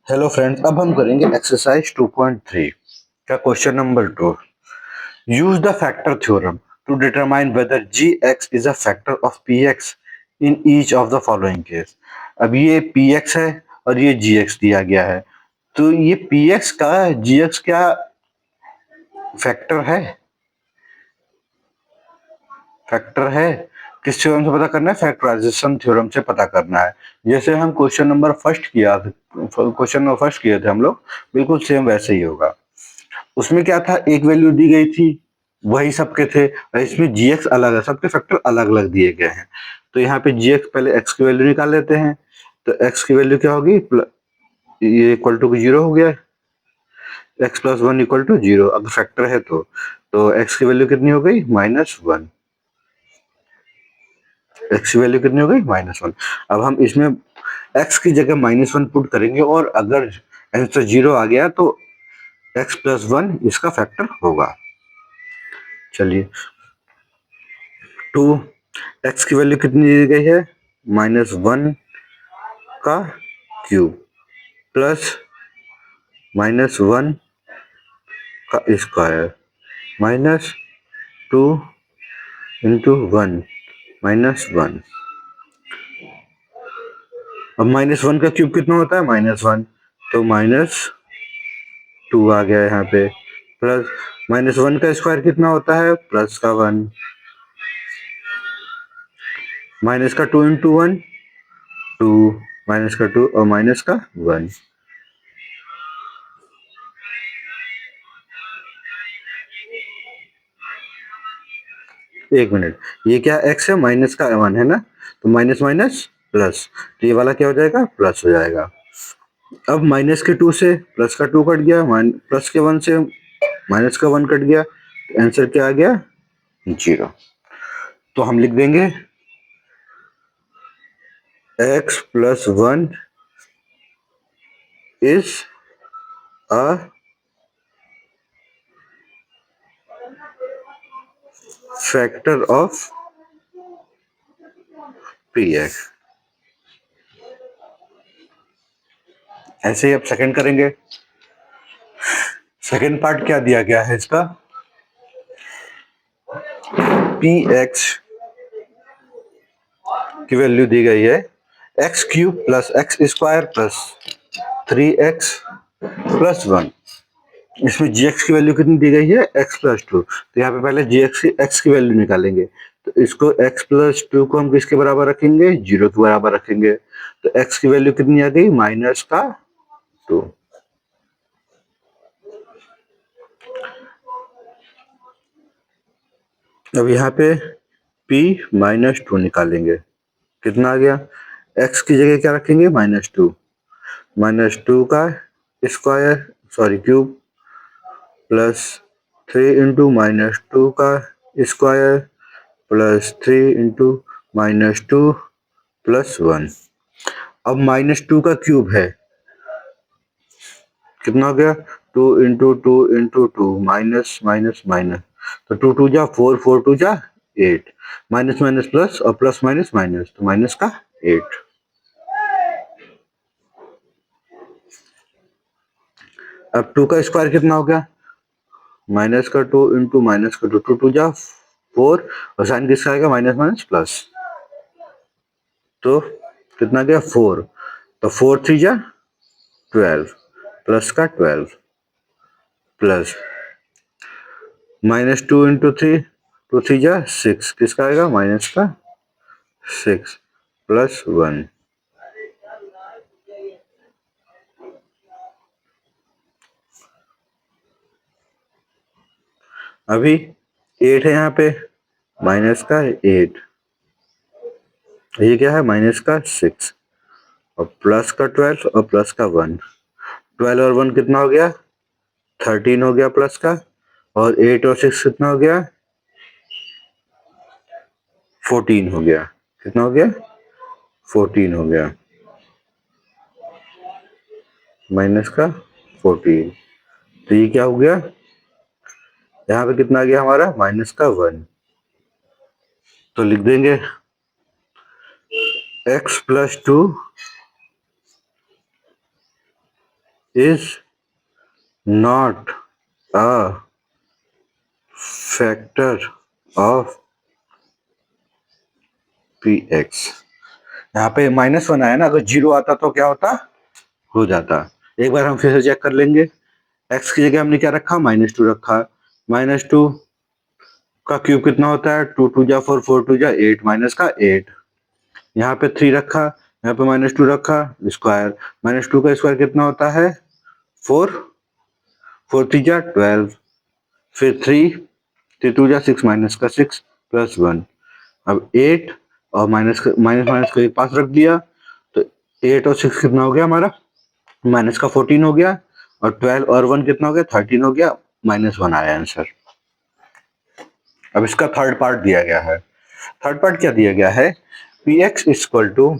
Hello friends, अब हम करेंगे एक्सरसाइज 2.3 का question number 2। Use the factor theorem to determine whether g x is a factor of p x in each of the following case. अब ये P x है और ये जी x दिया गया है, तो ये पी एक्स का जी एक्स क्या फैक्टर है? फैक्टर है। किस थ्योरम से पता करना है? फैक्टराइजेशन थ्योरम से पता करना है। जैसे हम क्वेश्चन नंबर फर्स्ट किए थे हम लोग, बिल्कुल सेम वैसे ही होगा। उसमें क्या था, एक वैल्यू दी गई थी, वही सबके थे, और इसमें जी एक्स अलग है, सबके फैक्टर अलग अलग दिए गए हैं। तो यहाँ पे जी एक्स, पहले एक्स की वैल्यू निकाल लेते हैं। तो एक्स की वैल्यू क्या होगी, ये इक्वल टू जीरो हो गया, x plus one equal to zero. अगर फैक्टर है तो एक्स की वैल्यू कितनी हो गई, -1। एक्स की वैल्यू कितनी हो गई, -1। अब हम इसमें एक्स की जगह -1 पुट करेंगे, और अगर आंसर जीरो आ गया तो एक्स प्लस वन इसका फैक्टर होगा। चलिए, टू एक्स की वैल्यू कितनी दी गई है, -1 का क्यूब प्लस -1 का स्क्वायर -2 इंटू 1 -1। अब -1 का क्यूब कितना होता है, -1, तो -2 आ गया यहाँ पे, प्लस -1 का स्क्वायर कितना होता है, प्लस का 1, माइनस का 2 इंटू 1 2, माइनस का 2 और माइनस का 1। एक मिनट, ये क्या एक्स है, माइनस का 1 है ना, तो माइनस माइनस प्लस, तो ये वाला क्या हो जाएगा, प्लस हो जाएगा। अब माइनस के 2 से प्लस का 2 कट गया, प्लस के 1 से माइनस का 1 कट गया, तो आंसर क्या आ गया, 0। तो हम लिख देंगे x plus 1 is a factor of p x. ऐसे ही अब सेकंड करेंगे। सेकंड पार्ट क्या दिया गया है इसका, पी एक्स की वैल्यू दी गई है x cube plus x square plus 3x plus 1। इसमें जी एक्स की वैल्यू कितनी दी गई है, x प्लस 2। तो यहाँ पे पहले जी एक्स की वैल्यू निकालेंगे, तो इसको x प्लस 2 को हम किसके बराबर रखेंगे, 0 के बराबर रखेंगे। तो x की वैल्यू कितनी आ गई, -2। अब यहाँ पे p -2 निकालेंगे, कितना आ गया, x की जगह क्या रखेंगे, -2, -2 का square, sorry cube, plus 3 into -2 का स्क्वायर प्लस 3 इंटू -2 प्लस 1। अब -2 का क्यूब है, कितना हो गया, 2 into 2 into 2, minus minus minus, तो 2 2 जा 4, 4 2 जा 8, माइनस माइनस प्लस और प्लस माइनस माइनस, तो माइनस का 8। अब 2 का स्क्वायर कितना हो गया, माइनस का 2 इंटू माइनस का 2, 2 2 जा 4, और साइन किसका आएगा, माइनस माइनस प्लस, तो कितना गया 4, तो 4 3 जा 12, प्लस का 12 प्लस -2 इंटू 3, 2 3 जा 6, किसका आएगा, माइनस का 6 प्लस 1। अभी 8 है यहाँ पे, माइनस का 8, ये क्या है, माइनस का 6 और प्लस का 12 और प्लस का 1। 12 और 1 कितना हो गया, 13 हो गया प्लस का, और 8 और 6 कितना हो गया, 14 हो गया, कितना हो गया, 14 हो गया, माइनस का 14। तो ये क्या हो गया, यहाँ पे कितना आ गया हमारा, माइनस का 1। तो लिख देंगे x plus 2 is not a factor of p x. यहाँ पे -1 आया ना, अगर 0 आता तो क्या होता, हो जाता। एक बार हम फिर से चेक कर लेंगे। x की जगह हमने क्या रखा, -2 रखा। -2 का क्यूब कितना होता है, 2 2 जा 4, 4 2 जा 8, माइनस का 8। यहाँ पे 3 रखा, यहाँ पे -2 रखा, स्क्वायर। -2 का स्क्वायर कितना होता है, 4, 4 3 जा 12, फिर 3 3 2 जा 6, माइनस का 6 प्लस 1। अब 8 और माइनस माइनस का एक पास रख दिया, तो 8 और 6 कितना हो गया हमारा, माइनस का 14 हो गया, और 12 और 1 कितना हो गया, 13 हो गया। -1 आया आंसर। अब इसका थर्ड पार्ट दिया गया है। थर्ड पार्ट क्या दिया गया है, p x equal to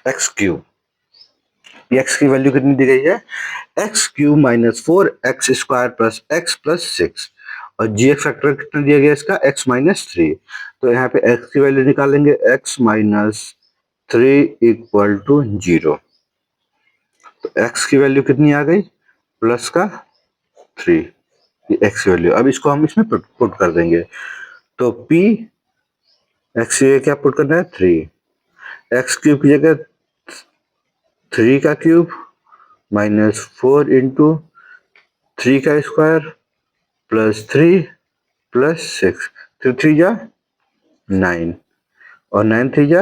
x cube. X की वैल्यू कितनी दी गई है, x cube minus 4 x square plus x plus 6, और जी एक्स फैक्टर कितना दिया गया इसका, x -3। तो यहाँ पे x की वैल्यू निकालेंगे, x -3 इक्वल टू 0। तो x की वैल्यू कितनी आ गई, प्लस का 3, ये x की वैल्यू। अब इसको हम इसमें पुट कर देंगे, तो p x की क्या पुट करना है, 3, एक्स क्यूब की जगह 3 का क्यूब -4 इंटू 3 का स्क्वायर प्लस 3 प्लस 6, 3 3 जा 9, और 9 3 जा,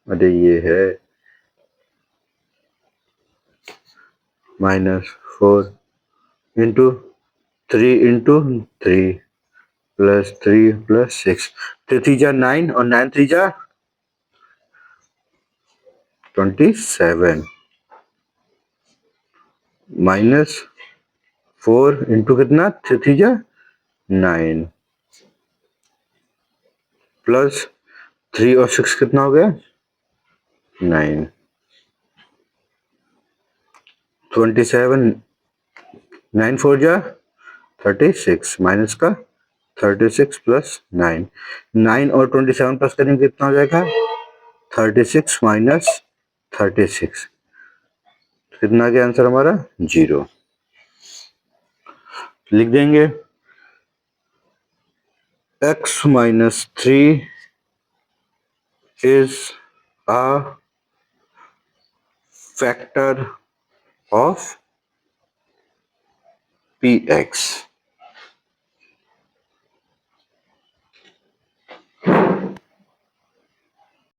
अरे ये है -4 इंटू 3 इंटू 3 प्लस 3 प्लस 6, 3 3 जा 9, और 9 3 जा 27, -4 इंटू कितना, 3 3 जा 9, प्लस 3 और 6 कितना हो गया, 9, 27, 9 4 जा 36, माइनस का 36 प्लस 9, 9 और 27 प्लस करेंगे कितना हो जाएगा, 36 माइनस 36, कितना आ गया आंसर हमारा, 0। लिख देंगे x -3 is a factor of px।